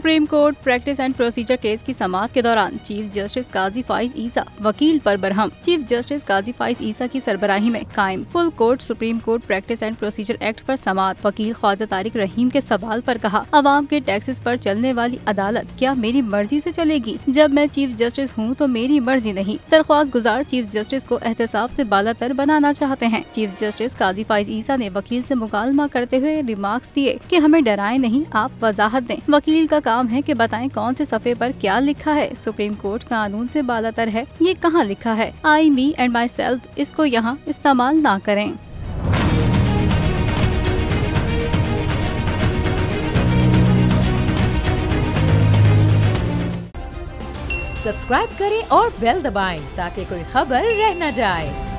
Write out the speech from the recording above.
Supreme court practice and procedure case की समाअत के दौरान चीफ जस्टिस काजी फाइज ईसा वकील पर बरहम। चीफ जस्टिस काजी फाइज ईसा की सरबराही में कायम full court supreme court practice and procedure act पर समाअत वकील ख्वाजा तारिक रहीम के सवाल पर कहा, अवाम के टैक्सेस पर चलने वाली अदालत क्या मेरी मर्जी से चलेगी? जब मैं चीफ जस्टिस हूँ तो मेरी मर्जी नहीं। दरख्वास्त गुजार चीफ जस्टिस को एहतसाब से बालातर बनाना चाहते हैं। चीफ जस्टिस काजी फाइज ईसा ने वकील से मुकालमा करते हुए रिमार्क्स दिए कि हमें डराए नहीं, आप वजाहत दें। वकील का काम है कि बताएं कौन से सफ़े पर क्या लिखा है। सुप्रीम कोर्ट कानून से बालातर है, ये कहाँ लिखा है? आई, मी एंड माई सेल्फ, इसको यहाँ इस्तेमाल ना करें। सब्सक्राइब करें और बेल दबाएं ताकि कोई खबर रह न जाए।